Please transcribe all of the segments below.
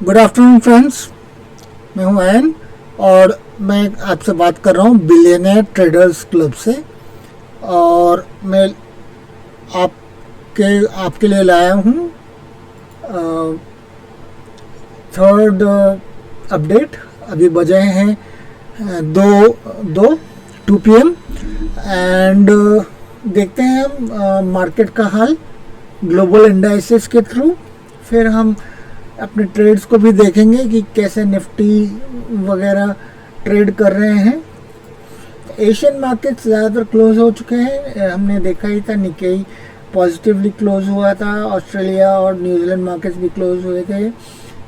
Good afternoon friends, मैं हूं ion और मैं आपसे बात कर रहा हूं बिलियनियर ट्रेडर्स क्लब से। और मैं आपके लिए लाया हूं थर्ड अपडेट। अभी बजे हैं दो 2 PM एंड देखते हैं हम मार्केट का हाल ग्लोबल इंडाइसेस के थ्रू। फिर हम अपने ट्रेड्स को भी देखेंगे कि कैसे निफ्टी वगैरह ट्रेड कर रहे हैं। एशियन मार्केट्स ज़्यादातर क्लोज हो चुके हैं। हमने देखा ही था, निकेई पॉजिटिवली क्लोज हुआ था, ऑस्ट्रेलिया और न्यूजीलैंड मार्केट्स भी क्लोज हुए थे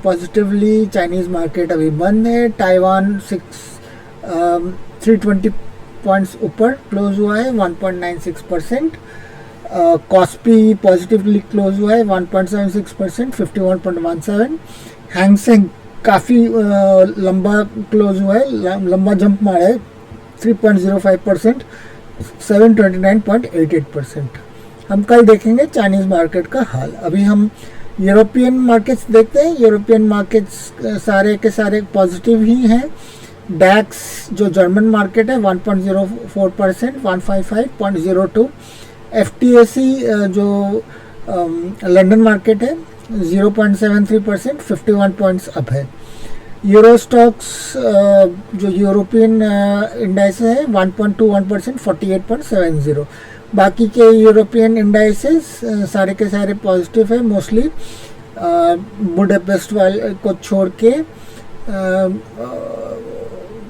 पॉजिटिवली। चाइनीज़ मार्केट अभी बंद है। ताइवान 320 पॉइंट्स ऊपर क्लोज हुआ है, 1.96%। कॉस्पी पॉजिटिवली क्लोज हुआ है 1.76%, 51.17। हैंगसेंग काफ़ी लंबा क्लोज हुआ है, लंबा जंप मारा है 3.05%, 729.88%। हम कल देखेंगे चाइनीज़ मार्केट का हाल। अभी हम यूरोपियन मार्केट्स देखते हैं। यूरोपियन मार्केट्स सारे के सारे पॉजिटिव ही हैं। डैक्स जो जर्मन मार्केट है 1.04%, 155.02। FTSE जो लंदन मार्केट है 0.73%, 51 पॉइंट्स अप है। यूरो स्टॉक्स जो यूरोपियन इंडाइस है 1.21%, 48.70। बाकी के यूरोपियन इंडाइसेस सारे के सारे पॉजिटिव है मोस्टली। बुडापेस्ट वाले को छोड़ के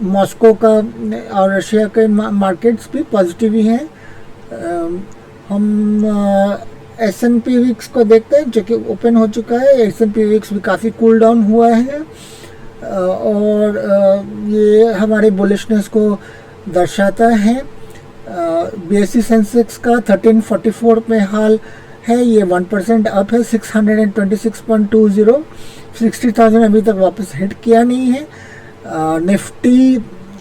मॉस्को का और रशिया के मार्केट्स भी पॉजिटिव ही हैं। हम S&P विक्स को देखते हैं जो कि ओपन हो चुका है। S&P विक्स भी काफ़ी कूल डाउन हुआ है और ये हमारे बुलिशनेस को दर्शाता है। BSE सेंसेक्स का 1344 में हाल है, ये 1% अप है, 626.20। 60,000 अभी तक वापस हिट किया नहीं है। निफ्टी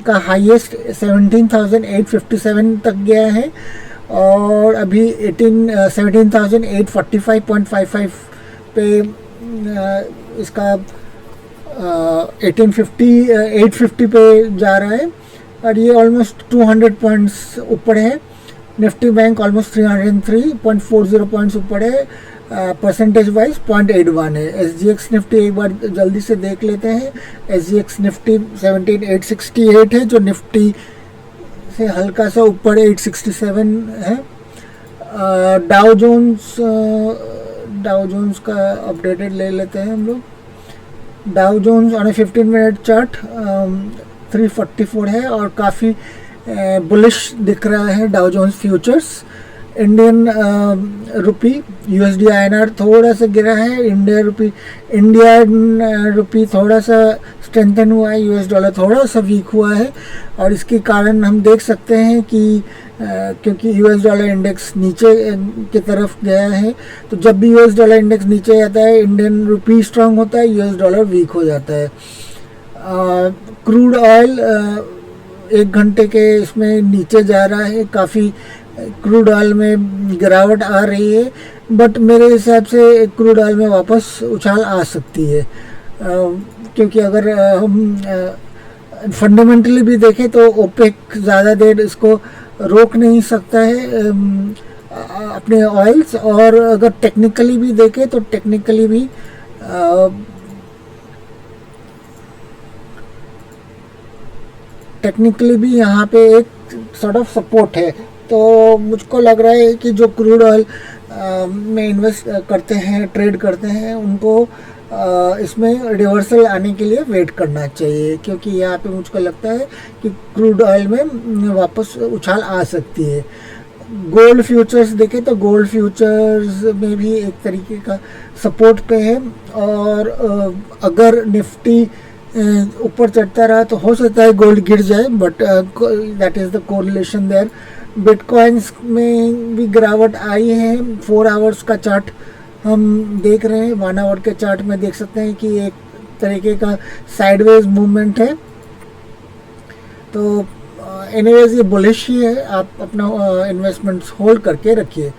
का हाईएस्ट 17,857 तक गया है और अभी 17,845.55 पे इसका 850 पे जा रहा है और ये ऑलमोस्ट 200 पॉइंट्स ऊपर है। निफ्टी बैंक ऑलमोस्ट 303.40 पॉइंट्स ऊपर है। परसेंटेज वाइज 0.81 है। SGX निफ्टी एक बार जल्दी से देख लेते हैं। SGX निफ्टी 17,868 है जो निफ्टी से हल्का सा ऊपर 867 है। डाउ जोन्स का अपडेटेड ले लेते हैं हम लोग। Dow Jones on a 15 minute chart 344 है और काफ़ी बुलिश दिख रहा है Dow Jones futures. Indian rupee USD INR थोड़ा सा गिरा है। इंडियन रुपी थोड़ा सा स्ट्रेंथन हुआ है। US डॉलर थोड़ा सा वीक हुआ है और इसके कारण हम देख सकते हैं कि क्योंकि US डॉलर इंडेक्स नीचे की तरफ गया है, तो जब भी US डॉलर इंडेक्स नीचे जाता है इंडियन रुपी स्ट्रांग होता है, US डॉलर वीक हो जाता है। क्रूड ऑयल 1 घंटे के इसमें नीचे जा रहा है, काफ़ी क्रूड ऑयल में गिरावट आ रही है, बट मेरे हिसाब से क्रूड ऑयल में वापस उछाल आ सकती है क्योंकि अगर हम फंडामेंटली भी देखें तो ओपेक ज़्यादा देर इसको रोक नहीं सकता है अपने ऑयल्स। और अगर टेक्निकली भी देखें तो टेक्निकली भी यहाँ पे एक सॉर्ट ऑफ सपोर्ट है। तो मुझको लग रहा है कि जो क्रूड ऑयल में इन्वेस्ट करते हैं, ट्रेड करते हैं, उनको इसमें रिवर्सल आने के लिए वेट करना चाहिए क्योंकि यहाँ पे मुझको लगता है कि क्रूड ऑयल में वापस उछाल आ सकती है। गोल्ड फ्यूचर्स देखें तो गोल्ड फ्यूचर्स में भी एक तरीके का सपोर्ट पे है और अगर निफ्टी ऊपर चढ़ता रहा तो हो सकता है गोल्ड गिर जाए, but that is the correlation there. Bitcoins में भी गिरावट आई है। 4 आवर्स का चार्ट हम देख रहे हैं। 1 आवर के चार्ट में देख सकते हैं कि एक तरीके का साइडवेज मूवमेंट है। तो एनीवेज ये बुलिश ही है, आप अपना इन्वेस्टमेंट्स होल्ड करके रखिए।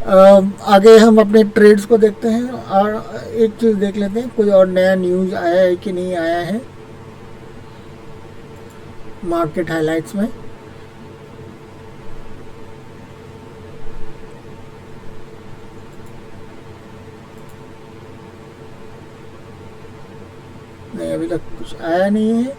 आगे हम अपने ट्रेड्स को देखते हैं और एक चीज़ देख लेते हैं कोई और नया न्यूज़ आया है कि नहीं आया है मार्केट हाइलाइट्स में। नहीं, अभी तक कुछ आया नहीं है।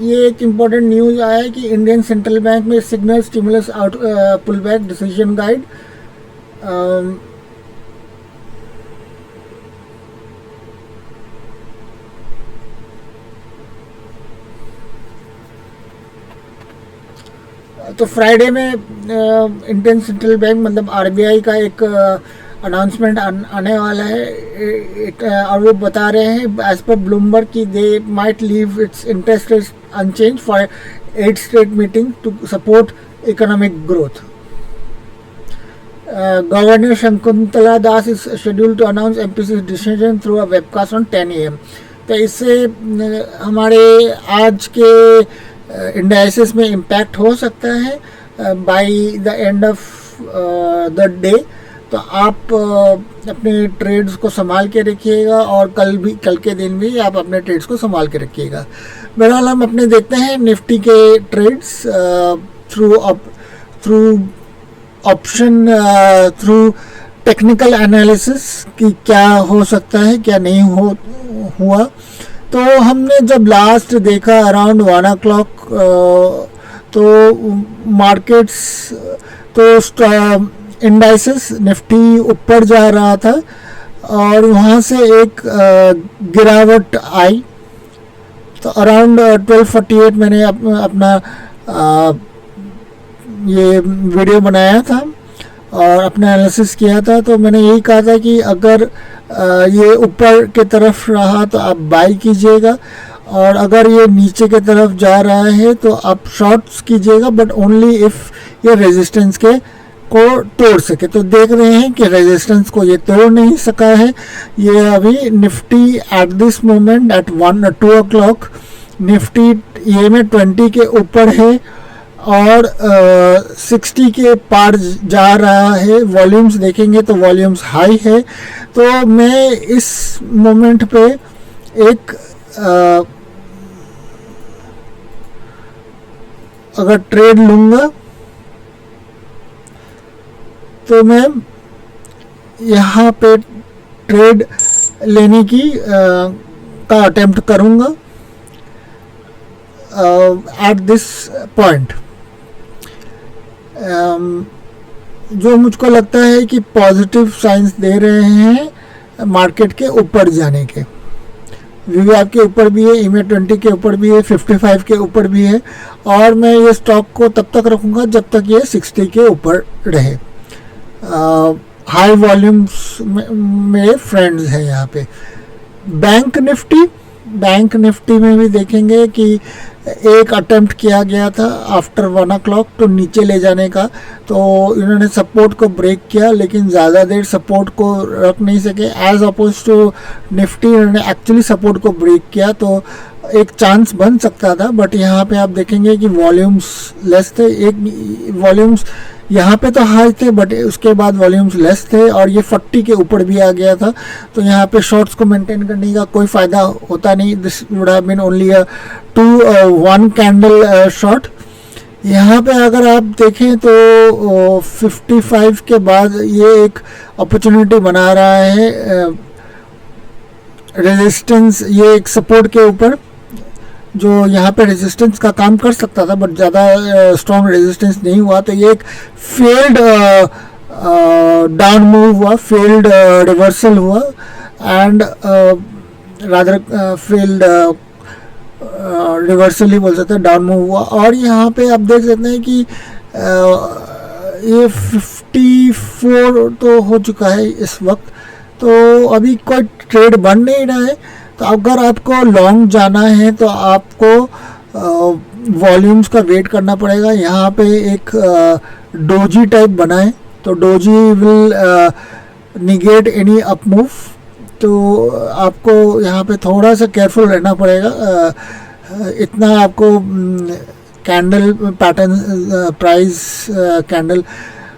ये एक इम्पोर्टेंट न्यूज़ आया है कि इंडियन सेंट्रल बैंक में signal stimulus out pull back decision guide. तो फ्राइडे में इंडियन सेंट्रल बैंक मतलब आरबीआई का एक अनाउंसमेंट आने वाला है और वो बता रहे हैं एज पर ब्लूमबर्ग कि they might leave its interest rate unchange for 8 straight meeting to support economic growth. Governor Shakuntala Das is scheduled to announce MPC decision through a webcast on 10 AM। तो इससे हमारे आज के इंडाइसेस में इम्पैक्ट हो सकता है by the end of the day. तो आप अपने ट्रेड्स को संभाल के रखिएगा और कल के दिन भी आप अपने ट्रेड्स को संभाल के रखिएगा। बहरहाल हम अपने देखते हैं निफ्टी के trades through option through technical analysis कि क्या हो सकता है क्या नहीं हुआ। तो हमने जब लास्ट देखा अराउंड 1 o'clock तो मार्केट्स तो इंडाइसेस निफ्टी ऊपर जा रहा था और वहाँ से एक गिरावट आई। तो अराउंड 12:48 मैंने अपना ये वीडियो बनाया था और अपना एनालिसिस किया था। तो मैंने यही कहा था कि अगर ये ऊपर के तरफ रहा तो आप बाई कीजिएगा और अगर ये नीचे के तरफ जा रहा है तो आप शॉर्ट्स कीजिएगा, बट ओनली इफ़ ये रेजिस्टेंस को तोड़ सके। तो देख रहे हैं कि रेजिस्टेंस को ये तोड़ नहीं सका है। ये अभी Nifty at this moment at 2 o'clock Nifty ये में 20 के ऊपर है और 60 के पार जा रहा है। वॉल्यूम्स देखेंगे तो वॉल्यूम्स हाई है। तो मैं इस मोमेंट पे एक अगर ट्रेड लूँगा तो मैं यहाँ पे ट्रेड लेने की का अटेम्प्ट करूँगा एट दिस पॉइंट। जो मुझको लगता है कि पॉजिटिव साइंस दे रहे हैं मार्केट के ऊपर जाने के। वीवीआईपी के ऊपर भी है, ईमे 20 के ऊपर भी है, 55 के ऊपर भी है और मैं ये स्टॉक को तब तक रखूँगा जब तक ये 60 के ऊपर रहे। हाई वॉल्यूम्स में फ्रेंड्स हैं यहाँ पे। बैंक निफ्टी में भी देखेंगे कि एक अटेम्प्ट किया गया था आफ्टर 1 o'clock तो नीचे ले जाने का। तो इन्होंने सपोर्ट को ब्रेक किया लेकिन ज़्यादा देर सपोर्ट को रख नहीं सके। एज अपोज टू निफ्टी इन्होंने एक्चुअली सपोर्ट को ब्रेक किया तो एक चांस बन सकता था, बट यहाँ पे आप देखेंगे कि वॉल्यूम्स लेस थे। एक वॉल्यूम्स यहाँ पे तो हाई थे बट उसके बाद वॉल्यूम्स लेस थे और ये 40 के ऊपर भी आ गया था। तो यहाँ पे शॉर्ट्स को मेंटेन करने का कोई फ़ायदा होता नहीं। This would have been only a 1 candle short. यहाँ पे अगर आप देखें तो 55 के बाद ये एक अपॉर्चुनिटी बना रहा है रेजिस्टेंस, ये एक सपोर्ट के ऊपर जो यहाँ पे रेजिस्टेंस का काम कर सकता था बट ज़्यादा स्ट्रॉन्ग रेजिस्टेंस नहीं हुआ। तो ये एक फेल्ड डाउन मूव हुआ, फेल्ड रिवर्सल हुआ एंड रादर फेल्ड रिवर्सल ही बोल सकते हैं, डाउन मूव हुआ। और यहाँ पे आप देख सकते हैं कि ये 54 तो हो चुका है इस वक्त। तो अभी कोई ट्रेड बन नहीं रहा है। तो अगर आपको लॉन्ग जाना है तो आपको वॉल्यूम्स का वेट करना पड़ेगा। यहाँ पे एक डोजी टाइप बना है, तो doji will negate any up move, तो आपको यहाँ पे थोड़ा सा केयरफुल रहना पड़ेगा। इतना आपको candle pattern, price candle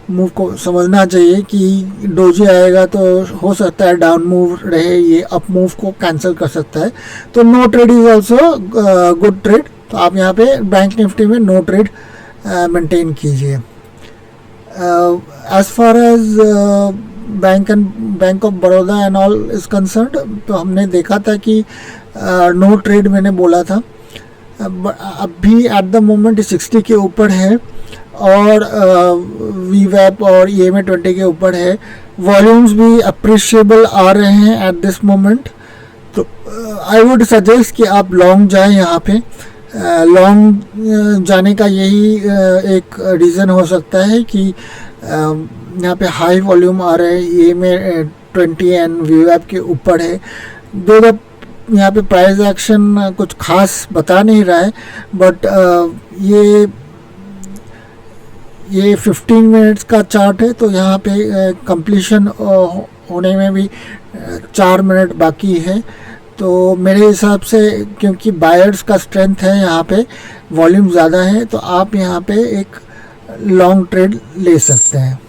move को समझना चाहिए कि डोजी आएगा तो हो सकता है डाउन मूव रहे, ये अप मूव को कैंसिल कर सकता है। तो no trade is also good trade. तो आप यहाँ पे बैंक निफ्टी में नो ट्रेड मेंटेन कीजिए। As far as bank of Baroda and all is concerned, तो हमने देखा था कि नो ट्रेड मैंने बोला था। अभी एट द मोमेंट 60 के ऊपर है और वीवैप और EMA 20 के ऊपर है। वॉल्यूम्स भी अप्रिशिएबल आ रहे हैं एट दिस मोमेंट। तो आई वुड सजेस्ट कि आप लॉन्ग जाएं यहाँ पे। लॉन्ग जाने का यही एक रीज़न हो सकता है कि यहाँ पे हाई वॉल्यूम आ रहे हैं, EMA 20 एंड वीवैप के ऊपर है। दो यहाँ पे प्राइस एक्शन कुछ खास बता नहीं रहा है, बट ये 15 मिनट्स का चार्ट है, तो यहाँ पे कंप्लीशन होने में भी 4 मिनट बाकी है। तो मेरे हिसाब से क्योंकि बायर्स का स्ट्रेंथ है, यहाँ पे वॉल्यूम ज़्यादा है, तो आप यहाँ पे एक लॉन्ग ट्रेड ले सकते हैं।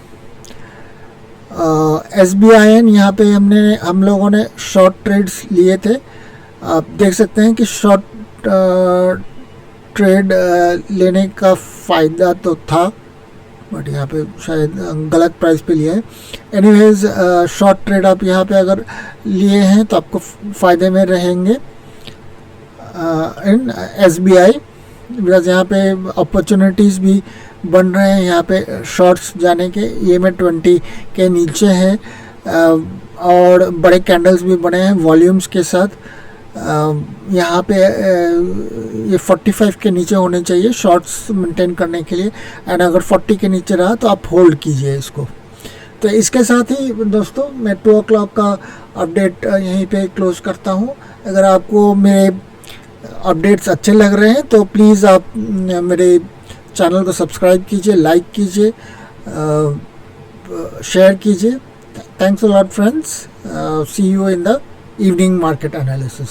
SBIN यहाँ पे हम लोगों ने शॉर्ट ट्रेड्स लिए थे। आप देख सकते हैं कि शॉर्ट ट्रेड लेने का फ़ायदा तो था, बट यहाँ पे शायद गलत प्राइस पे लिया है। एनीवेज शॉर्ट ट्रेड आप यहाँ पे अगर लिए हैं तो आपको फ़ायदे में रहेंगे इन SBI, बिकॉज यहाँ पे अपॉर्चुनिटीज़ भी बन रहे हैं। यहाँ पे शॉर्ट्स जाने के EMA 20 के नीचे है और बड़े कैंडल्स भी बने हैं वॉल्यूम्स के साथ। यहाँ पे ये 45 के नीचे होने चाहिए शॉर्ट्स मेंटेन करने के लिए, एंड अगर 40 के नीचे रहा तो आप होल्ड कीजिए इसको। तो इसके साथ ही दोस्तों मैं 2 o'clock का अपडेट यहीं पे क्लोज करता हूँ। अगर आपको मेरे अपडेट्स अच्छे लग रहे हैं तो प्लीज़ आप मेरे चैनल को सब्सक्राइब कीजिए, लाइक कीजिए, शेयर कीजिए। Thanks a lot friends. See you in the evening market analysis.